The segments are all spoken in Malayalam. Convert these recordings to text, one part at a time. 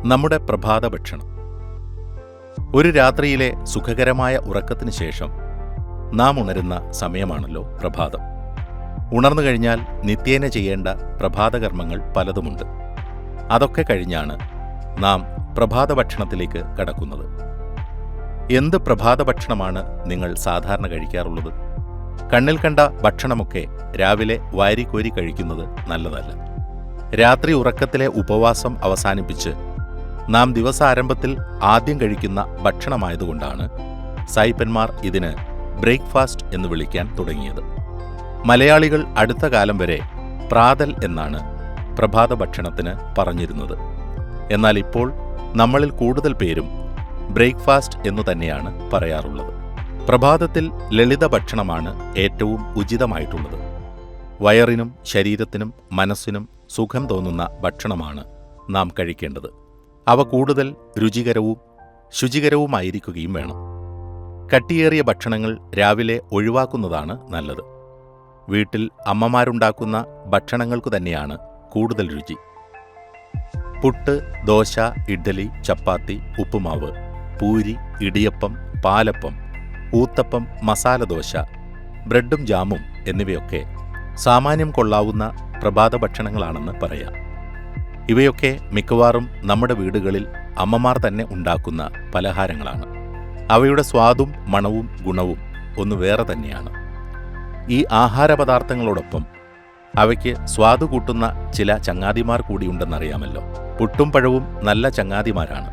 നമ്മുടെ പ്രഭാത ഭക്ഷണം. ഒരു രാത്രിയിലെ സുഖകരമായ ഉറക്കത്തിന് ശേഷം നാം ഉണരുന്ന സമയമാണല്ലോ പ്രഭാതം. ഉണർന്നു കഴിഞ്ഞാൽ നിത്യേന ചെയ്യേണ്ട പ്രഭാതകർമ്മങ്ങൾ പലതുമുണ്ട്. അതൊക്കെ കഴിഞ്ഞാണ് നാം പ്രഭാത ഭക്ഷണത്തിലേക്ക് കടക്കുന്നത്. എന്ത് പ്രഭാത ഭക്ഷണമാണ് നിങ്ങൾ സാധാരണ കഴിക്കാറുള്ളത്? കണ്ണിൽ കണ്ട ഭക്ഷണമൊക്കെ രാവിലെ വാരിക്കോരി കഴിക്കുന്നത് നല്ലതല്ല. രാത്രി ഉറക്കത്തിലെ ഉപവാസം അവസാനിപ്പിച്ച് നാം ദിവസാരംഭത്തിൽ ആദ്യം കഴിക്കുന്ന ഭക്ഷണമായതുകൊണ്ടാണ് സായിപ്പന്മാർ ഇതിന് ബ്രേക്ക്ഫാസ്റ്റ് എന്ന് വിളിക്കാൻ തുടങ്ങിയത്. മലയാളികൾ അടുത്ത കാലം വരെ പ്രാതൽ എന്നാണ് പ്രഭാത ഭക്ഷണത്തിന് പറഞ്ഞിരുന്നത്. എന്നാൽ ഇപ്പോൾ നമ്മളിൽ കൂടുതൽ പേരും ബ്രേക്ക്ഫാസ്റ്റ് എന്നു തന്നെയാണ് പറയാറുള്ളത്. പ്രഭാതത്തിൽ ലളിത ഭക്ഷണമാണ് ഏറ്റവും ഉചിതമായിട്ടുള്ളത്. വയറിനും ശരീരത്തിനും മനസ്സിനും സുഖം തോന്നുന്ന ഭക്ഷണമാണ് നാം കഴിക്കേണ്ടത്. അവ കൂടുതൽ രുചികരവും ശുചികരവുമായിരിക്കുകയും വേണം. കട്ടിയേറിയ ഭക്ഷണങ്ങൾ രാവിലെ ഒഴിവാക്കുന്നതാണ് നല്ലത്. വീട്ടിൽ അമ്മമാരുണ്ടാക്കുന്ന ഭക്ഷണങ്ങൾക്കു തന്നെയാണ് കൂടുതൽ രുചി. പുട്ട്, ദോശ, ഇഡ്ഡലി, ചപ്പാത്തി, ഉപ്പുമാവ്, പൂരി, ഇടിയപ്പം, പാലപ്പം, ഊത്തപ്പം, മസാലദോശ, ബ്രെഡും ജാമും എന്നിവയൊക്കെ സാമാന്യം കൊള്ളാവുന്ന പ്രഭാത ഭക്ഷണങ്ങളാണെന്ന് പറയാം. ഇവയൊക്കെ മിക്കവാറും നമ്മുടെ വീടുകളിൽ അമ്മമാർ തന്നെ ഉണ്ടാക്കുന്ന പലഹാരങ്ങളാണ്. അവയുടെ സ്വാദും മണവും ഗുണവും ഒന്ന് വേറെ തന്നെയാണ്. ഈ ആഹാരപദാർത്ഥങ്ങളോടൊപ്പം അവയ്ക്ക് സ്വാദു കൂട്ടുന്ന ചില ചങ്ങാതിമാർ കൂടിയുണ്ടെന്നറിയാമല്ലോ. പുട്ടും പഴവും നല്ല ചങ്ങാതിമാരാണ്.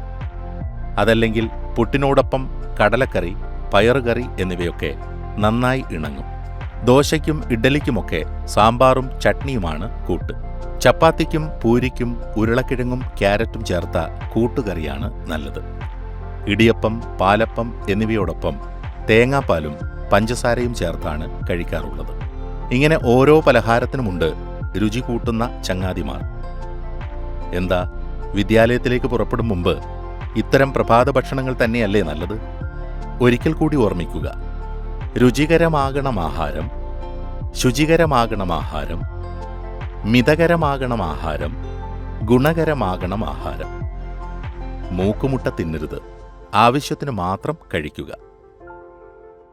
അതല്ലെങ്കിൽ പുട്ടിനോടൊപ്പം കടലക്കറി, പയറുകറി എന്നിവയൊക്കെ നന്നായി ഇണങ്ങും. ദോശയ്ക്കും ഇഡ്ഡലിക്കുമൊക്കെ സാമ്പാറും ചട്നിയുമാണ് കൂട്ട്. ചപ്പാത്തിക്കും പൂരിക്കും ഉരുളക്കിഴങ്ങും ക്യാരറ്റും ചേർത്ത കൂട്ടുകറിയാണ് നല്ലത്. ഇടിയപ്പം, പാലപ്പം എന്നിവയോടൊപ്പം തേങ്ങാപ്പാലും പഞ്ചസാരയും ചേർത്താണ് കഴിക്കാറുള്ളത്. ഇങ്ങനെ ഓരോ പലഹാരത്തിനുമുണ്ട് രുചി കൂട്ടുന്ന ചങ്ങാതിമാർ. എന്താ, വിദ്യാലയത്തിലേക്ക് പുറപ്പെടും മുമ്പ് ഇത്തരം പ്രഭാത ഭക്ഷണങ്ങൾ തന്നെയല്ലേ നല്ലത്? ഒരിക്കൽ കൂടി ഓർമ്മിക്കുക: രുചികരമാകണം ആഹാരം, ശുചികരമാകണം ആഹാരം, മിതകരമാകണം ആഹാരം, ഗുണകരമാകണം ആഹാരം. മൂക്കുമുട്ട തിന്നരുത്, ആവശ്യത്തിന് മാത്രം കഴിക്കുക.